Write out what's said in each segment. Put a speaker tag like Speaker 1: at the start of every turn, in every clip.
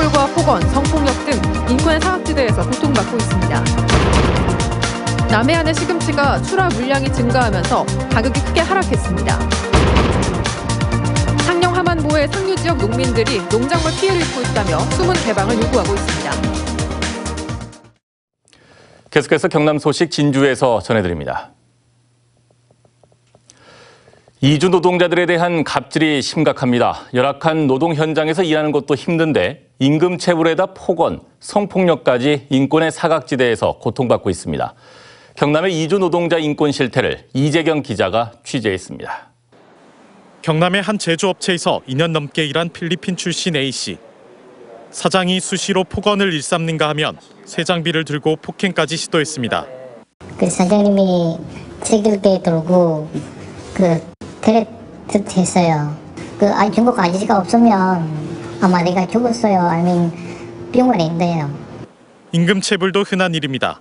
Speaker 1: 시골과 폭언, 성폭력 등 인권의 사각지대에서 고통받고 있습니다. 남해안의 시금치가 출하 물량이 증가하면서 가격이 크게 하락했습니다. 창녕 하만보의 상류 지역 농민들이 농작물 피해를 입고 있다며 숨은 개방을 요구하고 있습니다.
Speaker 2: 계속해서 경남 소식 진주에서 전해드립니다. 이주 노동자들에 대한 갑질이 심각합니다. 열악한 노동 현장에서 일하는 것도 힘든데 임금 체불에다 폭언, 성폭력까지 인권의 사각지대에서 고통받고 있습니다. 경남의 이주 노동자 인권 실태를 이재경 기자가 취재했습니다.
Speaker 3: 경남의 한 제조업체에서 2년 넘게 일한 필리핀 출신 A씨. 사장이 수시로 폭언을 일삼는가 하면 새 장비를 들고 폭행까지 시도했습니다.
Speaker 4: 그 사장님이 책일대 들고 했어요. 중국 아저씨가 없으면 아마 내가 죽었어요. 아니면 병원에 있대요.
Speaker 3: 임금 체불도 흔한 일입니다.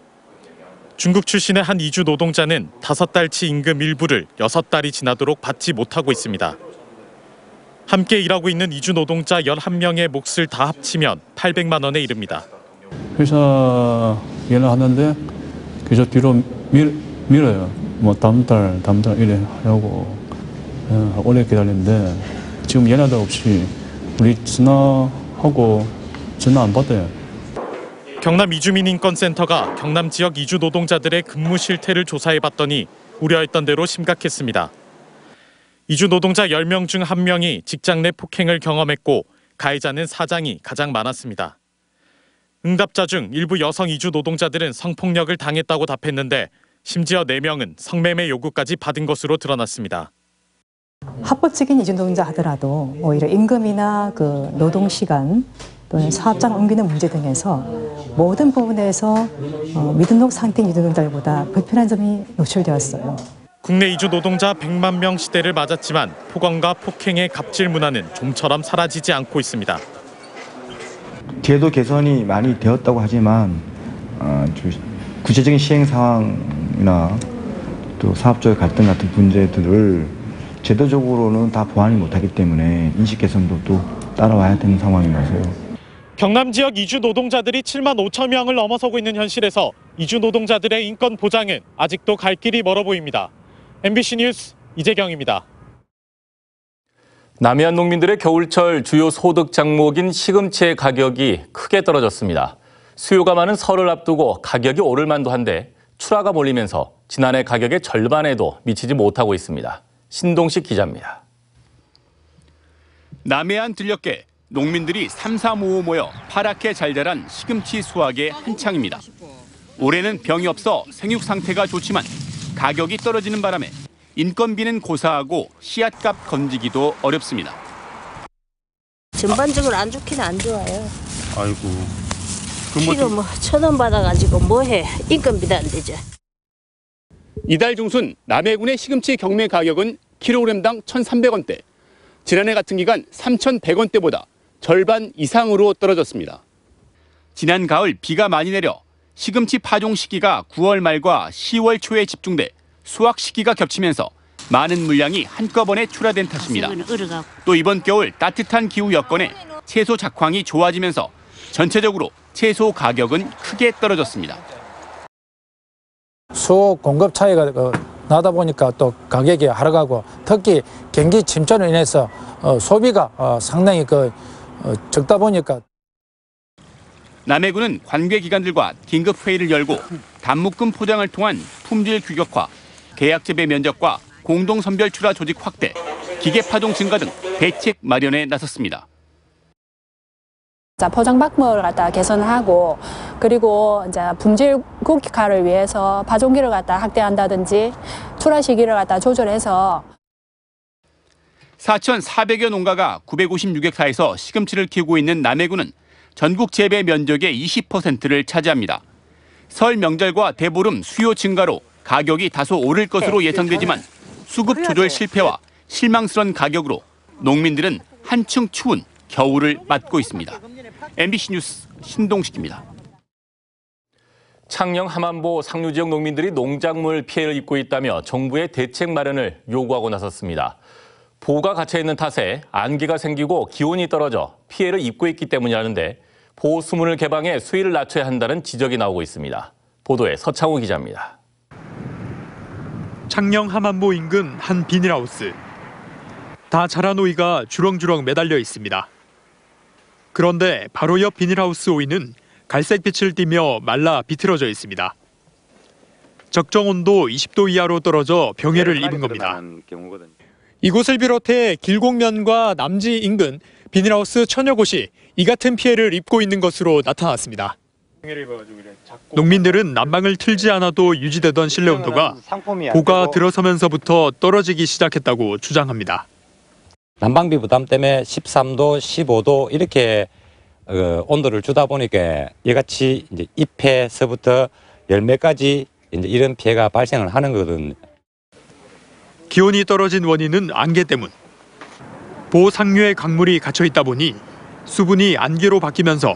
Speaker 3: 중국 출신의 한 이주 노동자는 5달치 임금 일부를 6달이 지나도록 받지 못하고 있습니다. 함께 일하고 있는 이주 노동자 11명의 몫을 다 합치면 800만 원에 이릅니다.
Speaker 5: 회사 일을 하는데 그저 뒤로 밀어요. 다음 달 이래 하려고 오래 기다리는데 지금 연락도 없이 우리 전화하고 전화 안 받아요.
Speaker 3: 경남 이주민인권센터가 경남 지역 이주 노동자들의 근무 실태를 조사해봤더니 우려했던 대로 심각했습니다. 이주 노동자 10명 중 1명이 직장 내 폭행을 경험했고 가해자는 사장이 가장 많았습니다. 응답자 중 일부 여성 이주 노동자들은 성폭력을 당했다고 답했는데 심지어 4명은 성매매 요구까지 받은 것으로 드러났습니다.
Speaker 6: 합법적인 이주 노동자 하더라도 오히려 임금이나 노동 시간 또는 사업장 옮기는 문제 등에서 모든 부분에서 미등록 상태인 이주 노동자들보다 불편한 점이 노출되었어요.
Speaker 3: 국내 이주 노동자 100만 명 시대를 맞았지만 폭언과 폭행의 갑질 문화는 좀처럼 사라지지 않고 있습니다.
Speaker 7: 제도 개선이 많이 되었다고 하지만 구체적인 시행 상황이나 또 사업적 갈등 같은 문제들을 제도적으로는 다 보완이 못하기 때문에 인식 개선도 또 따라와야 되는 상황이라서요.
Speaker 3: 경남 지역 이주 노동자들이 7만 5천 명을 넘어서고 있는 현실에서 이주 노동자들의 인권 보장은 아직도 갈 길이 멀어 보입니다. MBC 뉴스 이재경입니다.
Speaker 2: 남해안 농민들의 겨울철 주요 소득 작목인 시금치의 가격이 크게 떨어졌습니다. 수요가 많은 설을 앞두고 가격이 오를 만도 한데 출하가 몰리면서 지난해 가격의 절반에도 미치지 못하고 있습니다. 신동식 기자입니다.
Speaker 8: 남해안 들녘에 농민들이 삼삼오오 모여 파랗게 잘 자란 시금치 수확의 한창입니다. 올해는 병이 없어 생육 상태가 좋지만 가격이 떨어지는 바람에 인건비는 고사하고 씨앗값 건지기도 어렵습니다.
Speaker 9: 전반적으로 안 좋긴 안 좋아요.
Speaker 8: 아이고.
Speaker 9: 키로 1,000원 받아가지고 뭐해. 인건비도 안 되죠.
Speaker 8: 이달 중순 남해군의 시금치 경매 가격은 킬로그램당 1,300원대. 지난해 같은 기간 3,100원대보다 절반 이상으로 떨어졌습니다. 지난 가을 비가 많이 내려 시금치 파종 시기가 9월 말과 10월 초에 집중돼 수확 시기가 겹치면서 많은 물량이 한꺼번에 출하된 탓입니다. 또 이번 겨울 따뜻한 기후 여건에 채소 작황이 좋아지면서 전체적으로 채소 가격은 크게 떨어졌습니다.
Speaker 10: 수요 공급 차이가 나다 보니까 또 가격이 하락하고 특히 경기 침체로 인해서 소비가 상당히 적다 보니까
Speaker 8: 남해군은 관계기관들과 긴급 회의를 열고 단묶음 포장을 통한 품질 규격화, 계약 재배 면적과 공동 선별 출하 조직 확대, 기계 파종 증가 등 대책 마련에 나섰습니다.
Speaker 11: 포장 방법을 개선하고 그리고 품질 국가를 위해서 파종기를 확대한다든지 출하 시기를 조절해서
Speaker 8: 4,400여 농가가 956헥타에서 시금치를 키우고 있는 남해군은 전국 재배 면적의 20%를 차지합니다. 설 명절과 대보름 수요 증가로 가격이 다소 오를 것으로 예상되지만 수급 조절 실패와 실망스러운 가격으로 농민들은 한층 추운 겨울을 맞고 있습니다. MBC 뉴스 신동식입니다.
Speaker 2: 창녕 하만보 상류 지역 농민들이 농작물 피해를 입고 있다며 정부의 대책 마련을 요구하고 나섰습니다. 보호가 갇혀 있는 탓에 안개가 생기고 기온이 떨어져 피해를 입고 있기 때문이라는데 보호 수문을 개방해 수위를 낮춰야 한다는 지적이 나오고 있습니다. 보도에 서창우 기자입니다.
Speaker 12: 창녕 함안보 인근 한 비닐하우스. 다 자란 오이가 주렁주렁 매달려 있습니다. 그런데 바로 옆 비닐하우스 오이는 갈색빛을 띠며 말라 비틀어져 있습니다. 적정 온도 20도 이하로 떨어져 병해를 입은 겁니다. 이곳을 비롯해 길곡면과 남지 인근 비닐하우스 천여 곳이 이 같은 피해를 입고 있는 것으로 나타났습니다. 농민들은 난방을 틀지 않아도 유지되던 실내 온도가 보가 들어서면서부터 떨어지기 시작했다고 주장합니다.
Speaker 13: 난방비 부담 때문에 13도, 15도 이렇게 온도를 주다 보니까 이같이 이제 잎에서부터 열매까지 이제 이런 피해가 발생을 하는 거거든요.
Speaker 12: 기온이 떨어진 원인은 안개 때문. 보호 상류에 강물이 갇혀 있다 보니 수분이 안개로 바뀌면서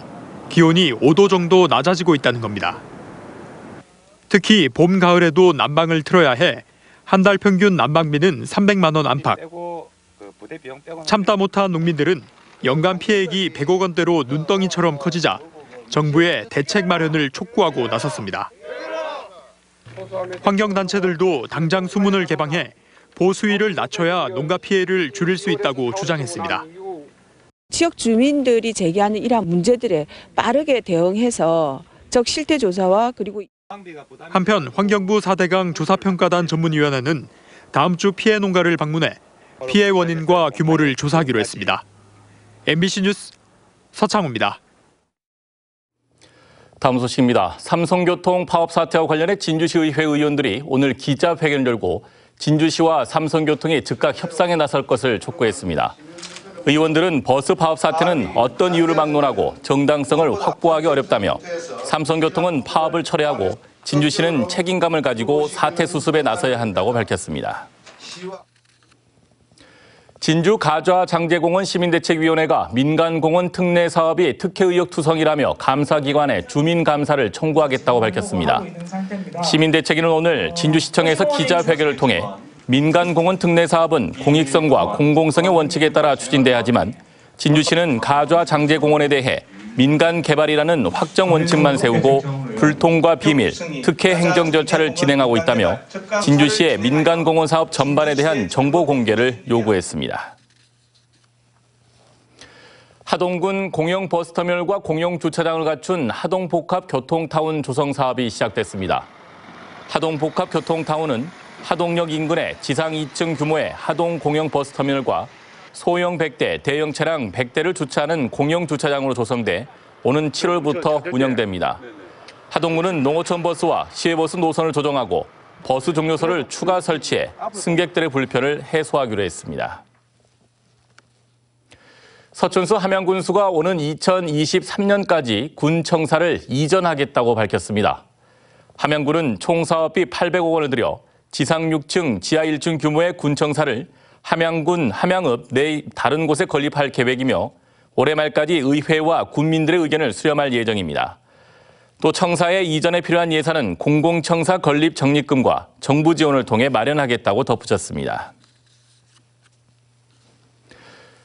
Speaker 12: 기온이 5도 정도 낮아지고 있다는 겁니다. 특히 봄, 가을에도 난방을 틀어야 해 한 달 평균 난방비는 300만 원 안팎. 참다 못한 농민들은 연간 피해액이 100억 원대로 눈덩이처럼 커지자 정부의 대책 마련을 촉구하고 나섰습니다. 환경단체들도 당장 수문을 개방해 보수위를 낮춰야 농가 피해를 줄일 수 있다고 주장했습니다.
Speaker 14: 지역 주민들이 제기하는 이러한 문제들에 빠르게 대응해서 적 실태 조사와 그리고
Speaker 12: 한편 환경부 4대강 조사평가단 전문위원회는 다음 주 피해 농가를 방문해 피해 원인과 규모를 조사하기로 했습니다. MBC 뉴스 서창우입니다.
Speaker 2: 다음 소식입니다. 삼성교통 파업 사태와 관련해 진주시 의회 의원들이 오늘 기자회견을 열고 진주시와 삼성교통이 즉각 협상에 나설 것을 촉구했습니다. 의원들은 버스 파업 사태는 어떤 이유를 막론하고 정당성을 확보하기 어렵다며 삼성교통은 파업을 철회하고 진주시는 책임감을 가지고 사태 수습에 나서야 한다고 밝혔습니다. 진주 가좌장제공원 시민대책위원회가 민간공원 특례 사업이 특혜 의혹 투성이라며 감사기관에 주민감사를 청구하겠다고 밝혔습니다. 시민대책위는 오늘 진주시청에서 기자회견을 통해 민간공원 특례 사업은 공익성과 공공성의 원칙에 따라 추진돼야 하지만 진주시는 가좌장제공원에 대해 민간 개발이라는 확정 원칙만 세우고 불통과 비밀, 특혜 행정 절차를 진행하고 있다며 진주시의 민간공원 사업 전반에 대한 정보 공개를 요구했습니다. 하동군 공영 버스터미널과 공영 주차장을 갖춘 하동복합교통타운 조성 사업이 시작됐습니다. 하동복합교통타운은 하동역 인근에 지상 2층 규모의 하동 공영 버스터미널과 소형 100대, 대형 차량 100대를 주차하는 공영 주차장으로 조성돼 오는 7월부터 운영됩니다. 하동군은 농어촌 버스와 시외버스 노선을 조정하고 버스 종료소를 추가 설치해 승객들의 불편을 해소하기로 했습니다. 서춘수 함양군수가 오는 2023년까지 군 청사를 이전하겠다고 밝혔습니다. 함양군은 총 사업비 800억 원을 들여 지상 6층, 지하 1층 규모의 군 청사를 함양군 함양읍 내 다른 곳에 건립할 계획이며 올해 말까지 의회와 군민들의 의견을 수렴할 예정입니다. 또 청사의 이전에 필요한 예산은 공공청사 건립 적립금과 정부 지원을 통해 마련하겠다고 덧붙였습니다.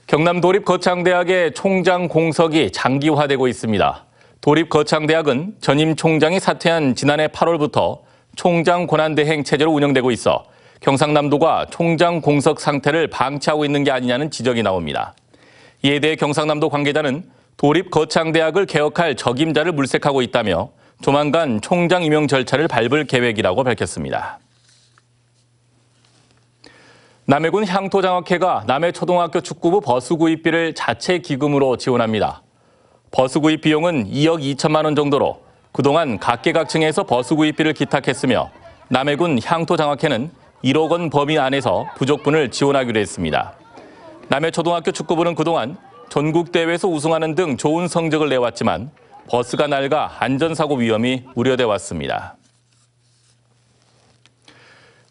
Speaker 2: 경남 도립거창대학의 총장 공석이 장기화되고 있습니다. 도립거창대학은 전임 총장이 사퇴한 지난해 8월부터 총장 권한대행 체제로 운영되고 있어 경상남도가 총장 공석 상태를 방치하고 있는 게 아니냐는 지적이 나옵니다. 이에 대해 경상남도 관계자는 도립거창대학을 개혁할 적임자를 물색하고 있다며 조만간 총장 임용 절차를 밟을 계획이라고 밝혔습니다. 남해군 향토장학회가 남해초등학교 축구부 버스 구입비를 자체 기금으로 지원합니다. 버스 구입 비용은 2억 2천만 원 정도로 그동안 각계각층에서 버스 구입비를 기탁했으며 남해군 향토장학회는 1억 원 범위 안에서 부족분을 지원하기로 했습니다. 남해초등학교 축구부는 그동안 전국대회에서 우승하는 등 좋은 성적을 내왔지만 버스가 낡아 안전사고 위험이 우려돼 왔습니다.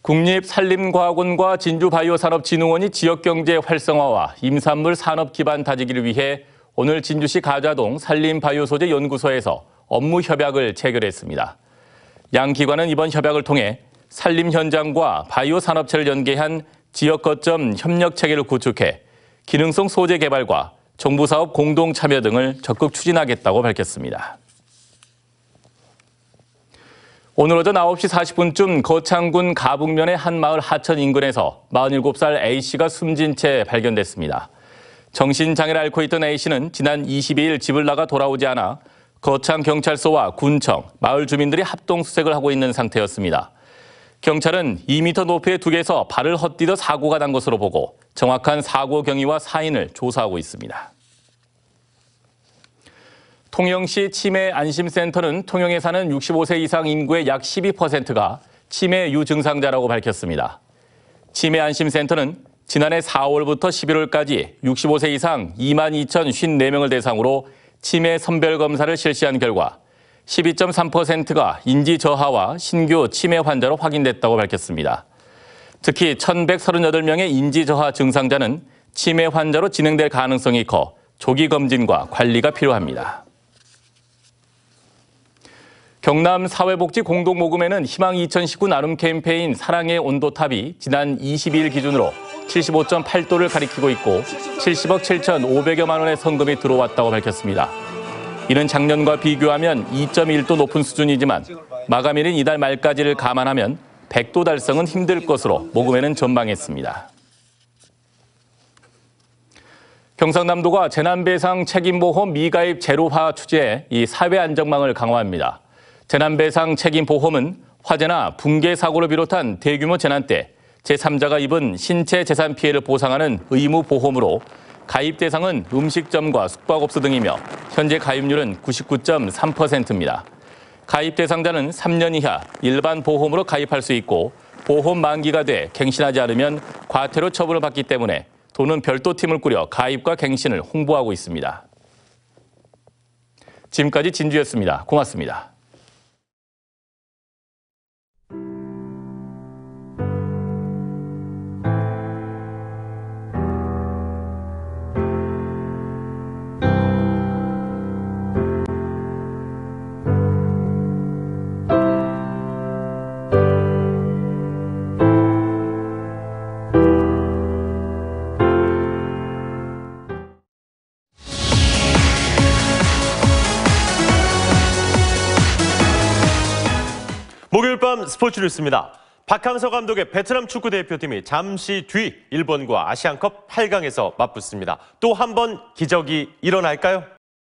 Speaker 2: 국립산림과학원과 진주바이오산업진흥원이 지역경제 활성화와 임산물 산업 기반 다지기를 위해 오늘 진주시 가좌동 산림바이오소재 연구소에서 업무 협약을 체결했습니다. 양 기관은 이번 협약을 통해 산림 현장과 바이오 산업체를 연계한 지역 거점 협력 체계를 구축해 기능성 소재 개발과 정부 사업 공동 참여 등을 적극 추진하겠다고 밝혔습니다. 오늘 오전 9시 40분쯤 거창군 가북면의 한 마을 하천 인근에서 47살 A씨가 숨진 채 발견됐습니다. 정신장애를 앓고 있던 A씨는 지난 22일 집을 나가 돌아오지 않아 거창경찰서와 군청, 마을 주민들이 합동수색을 하고 있는 상태였습니다. 경찰은 2m 높이의 둑에서 발을 헛디뎌 사고가 난 것으로 보고 정확한 사고 경위와 사인을 조사하고 있습니다. 통영시 치매안심센터는 통영에 사는 65세 이상 인구의 약 12%가 치매 유증상자라고 밝혔습니다. 치매안심센터는 지난해 4월부터 11월까지 65세 이상 22,054명을 대상으로 치매 선별검사를 실시한 결과 12.3%가 인지 저하와 신규 치매 환자로 확인됐다고 밝혔습니다. 특히 1,138명의 인지 저하 증상자는 치매 환자로 진행될 가능성이 커 조기 검진과 관리가 필요합니다. 경남 사회복지 공동모금회는 희망 2019 나눔 캠페인 사랑의 온도탑이 지난 22일 기준으로 75.8도를 가리키고 있고 70억 7,500여만 원의 성금이 들어왔다고 밝혔습니다. 이는 작년과 비교하면 2.1도 높은 수준이지만 마감일인 이달 말까지를 감안하면 100도 달성은 힘들 것으로 모금회는 전망했습니다. 경상남도가 재난배상 책임보험 미가입 제로화 추진해 이 사회 안전망을 강화합니다. 재난배상 책임보험은 화재나 붕괴 사고를 비롯한 대규모 재난 때 제3자가 입은 신체 재산 피해를 보상하는 의무 보험으로 가입 대상은 음식점과 숙박업소 등이며 현재 가입률은 99.3%입니다. 가입 대상자는 3년 이하 일반 보험으로 가입할 수 있고 보험 만기가 돼 갱신하지 않으면 과태료 처분을 받기 때문에 도는 별도 팀을 꾸려 가입과 갱신을 홍보하고 있습니다. 지금까지 진주였습니다. 고맙습니다.
Speaker 15: 목요일 밤 스포츠 뉴스입니다. 박항서 감독의 베트남 축구 대표팀이 잠시 뒤 일본과 아시안컵 8강에서 맞붙습니다. 또 한 번 기적이 일어날까요?